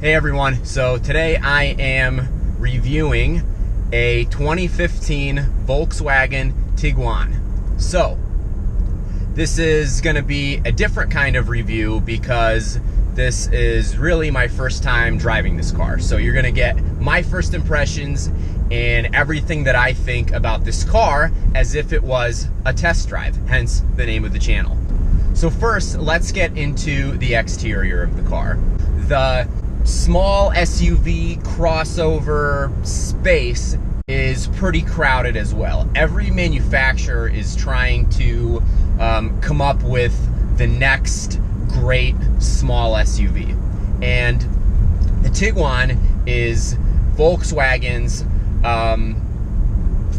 Hey everyone, so today I am reviewing a 2015 Volkswagen Tiguan. So, this is going to be a different kind of review because this is really my first time driving this car. So you're going to get my first impressions and everything that I think about this car as if it was a test drive, hence the name of the channel. So first, let's get into the exterior of the car. The small SUV crossover space is pretty crowded as well. Every manufacturer is trying to come up with the next great small SUV. And the Tiguan is Volkswagen's,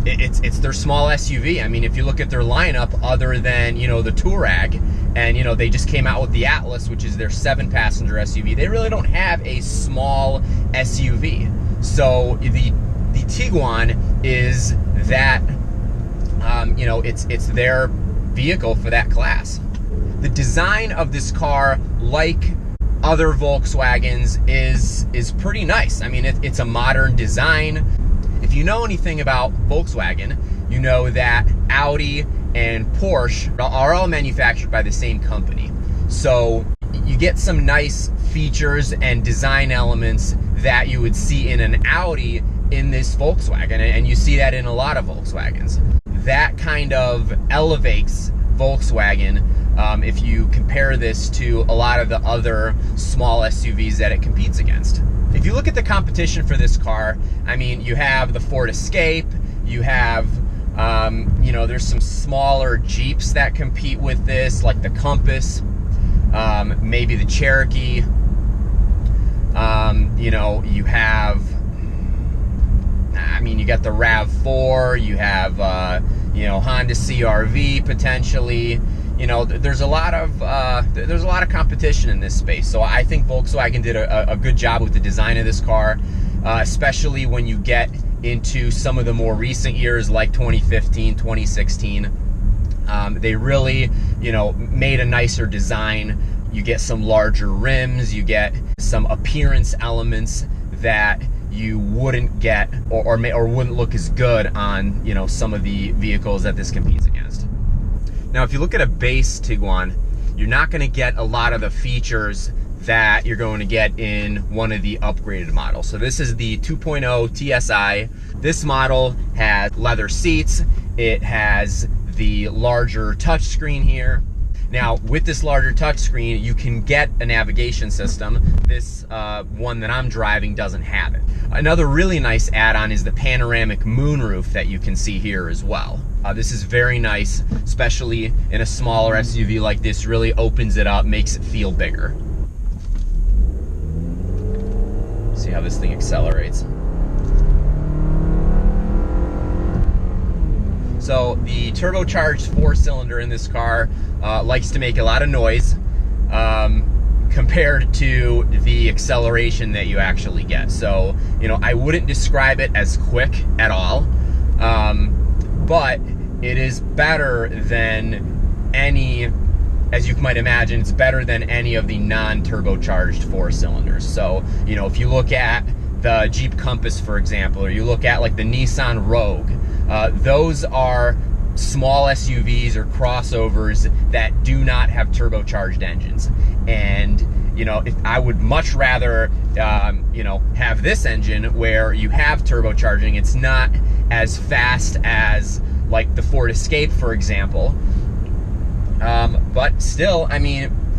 it's their small SUV. I mean, if you look at their lineup, other than, the Touareg, and, they just came out with the Atlas, which is their 7-passenger SUV. They really don't have a small SUV. So the Tiguan is that, it's their vehicle for that class. The design of this car, like other Volkswagens, is pretty nice. I mean, it's a modern design. If you know anything about Volkswagen, you know that Audi and Porsche are all manufactured by the same company. So you get some nice features and design elements that you would see in an Audi in this Volkswagen, and you see that in a lot of Volkswagens. That kind of elevates Volkswagen if you compare this to a lot of the other small SUVs that it competes against. If you look at the competition for this car, I mean, you have the Ford Escape, you have there's some smaller Jeeps that compete with this, like the Compass, maybe the Cherokee. You have, you got the RAV4, you have, Honda CR-V potentially. There's a lot of competition in this space. So I think Volkswagen did a good job with the design of this car, especially when you get into some of the more recent years like 2015, 2016. They really, made a nicer design. You get some larger rims, you get some appearance elements that you wouldn't get or wouldn't look as good on, some of the vehicles that this competes against. Now, if you look at a base Tiguan, you're not going to get a lot of the features that you're going to get in one of the upgraded models. So this is the 2.0 TSI. This model has leather seats. It has the larger touchscreen here. Now, with this larger touchscreen, you can get a navigation system. This one that I'm driving doesn't have it. Another really nice add-on is the panoramic moonroof that you can see here as well. This is very nice, especially in a smaller SUV like this. Really opens it up, makes it feel bigger. See how this thing accelerates. So the turbocharged 4-cylinder in this car likes to make a lot of noise compared to the acceleration that you actually get. So, I wouldn't describe it as quick at all, but it is better than any, as you might imagine, it's better than any of the non-turbocharged 4-cylinders. So, if you look at the Jeep Compass, for example, or you look at like the Nissan Rogue, those are small SUVs or crossovers that do not have turbocharged engines. And, if I would much rather, have this engine where you have turbocharging. It's not as fast as like the Ford Escape, for example. But still,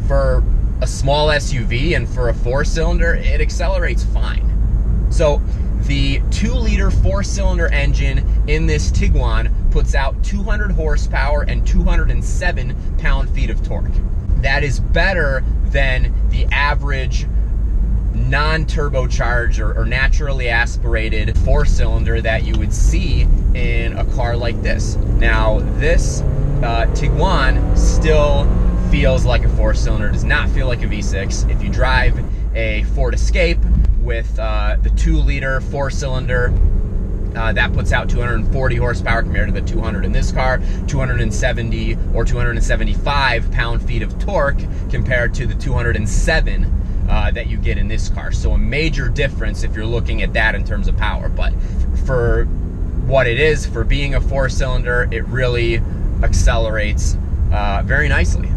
for a small SUV and for a 4-cylinder, it accelerates fine. So the 2-liter 4-cylinder engine in this Tiguan puts out 200 horsepower and 207 pound-feet of torque. That is better than the average non-turbocharged or naturally aspirated 4-cylinder that you would see in a car like this. Now, this Tiguan still feels like a 4-cylinder, does not feel like a V6. If you drive a Ford Escape with the 2-liter 4-cylinder, that puts out 240 horsepower compared to the 200 in this car, 270 or 275 pound-feet of torque compared to the 207 that you get in this car. So a major difference if you're looking at that in terms of power. But for what it is, for being a 4-cylinder, it really accelerates very nicely.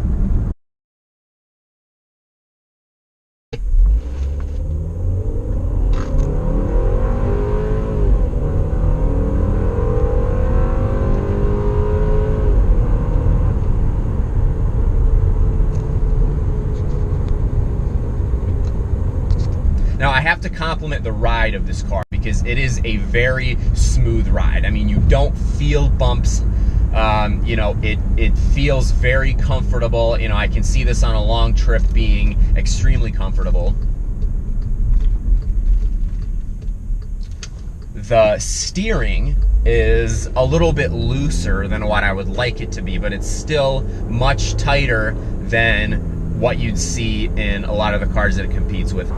Now, I have to compliment the ride of this car because it is a very smooth ride. I mean, you don't feel bumps. You know, it feels very comfortable. You know, I can see this on a long trip being extremely comfortable. The steering is a little bit looser than what I would like it to be, but it's still much tighter than what you'd see in a lot of the cars that it competes with.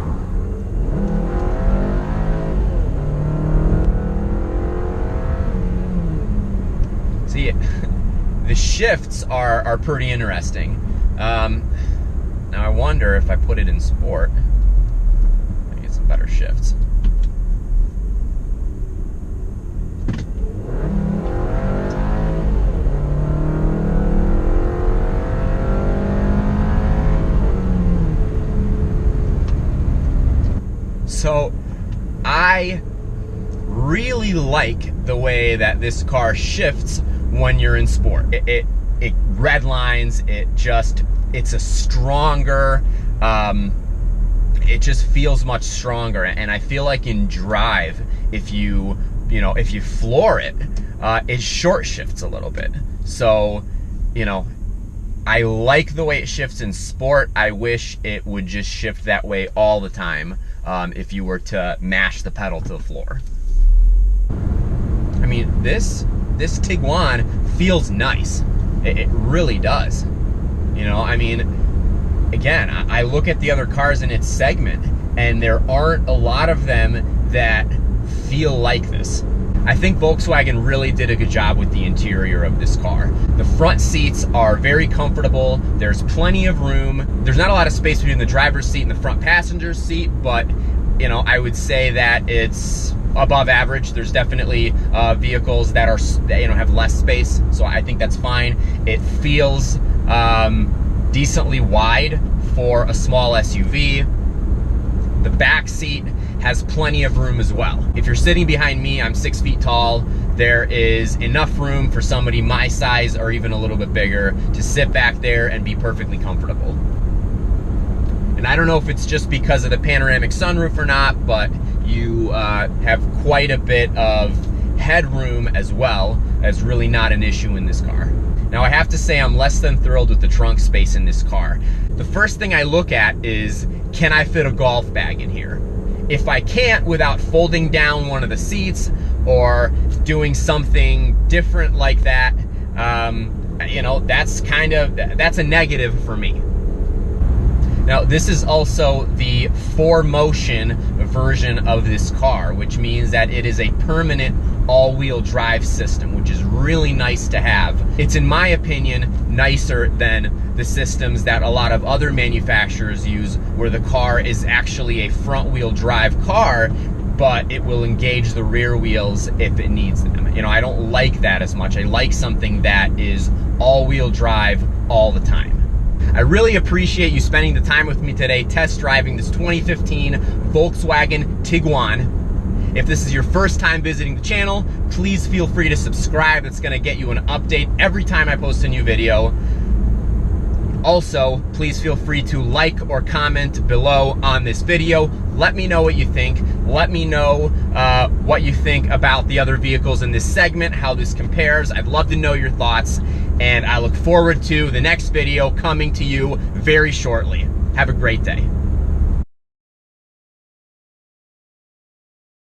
See, the shifts are pretty interesting. Now I wonder if I put it in sport, I get some better shifts. So I really like the way that this car shifts when you're in sport. It redlines, it's a stronger, it just feels much stronger. And I feel like in drive, if you floor it, it short shifts a little bit. So, you know, I like the way it shifts in sport. I wish it would just shift that way all the time if you were to mash the pedal to the floor. I mean, this Tiguan feels nice. It really does. You know, I mean, again, I look at the other cars in its segment, and there aren't a lot of them that feel like this. I think Volkswagen really did a good job with the interior of this car. The front seats are very comfortable. There's plenty of room. There's not a lot of space between the driver's seat and the front passenger seat, but, you know, I would say that it's above average. There's definitely vehicles that have less space, so I think that's fine. It feels decently wide for a small SUV. The back seat has plenty of room as well. If you're sitting behind me, I'm 6 feet tall. There is enough room for somebody my size or even a little bit bigger to sit back there and be perfectly comfortable. And I don't know if it's just because of the panoramic sunroof or not, but you have quite a bit of headroom as well. That's really not an issue in this car. Now, I have to say I'm less than thrilled with the trunk space in this car. The first thing I look at is, can I fit a golf bag in here? If I can't without folding down one of the seats or doing something different like that, you know, that's a negative for me. Now, this is also the 4Motion version of this car, which means that it is a permanent all-wheel drive system, which is really nice to have. It's, in my opinion, nicer than the systems that a lot of other manufacturers use, where the car is actually a front-wheel drive car, but it will engage the rear wheels if it needs them. You know, I don't like that as much. I like something that is all-wheel drive all the time. I really appreciate you spending the time with me today test driving this 2015 Volkswagen Tiguan. If this is your first time visiting the channel, please feel free to subscribe. It's going to get you an update every time I post a new video. Also, please feel free to like or comment below on this video. Let me know what you think. Let me know what you think about the other vehicles in this segment, how this compares. I'd love to know your thoughts, and I look forward to the next video coming to you very shortly. Have a great day.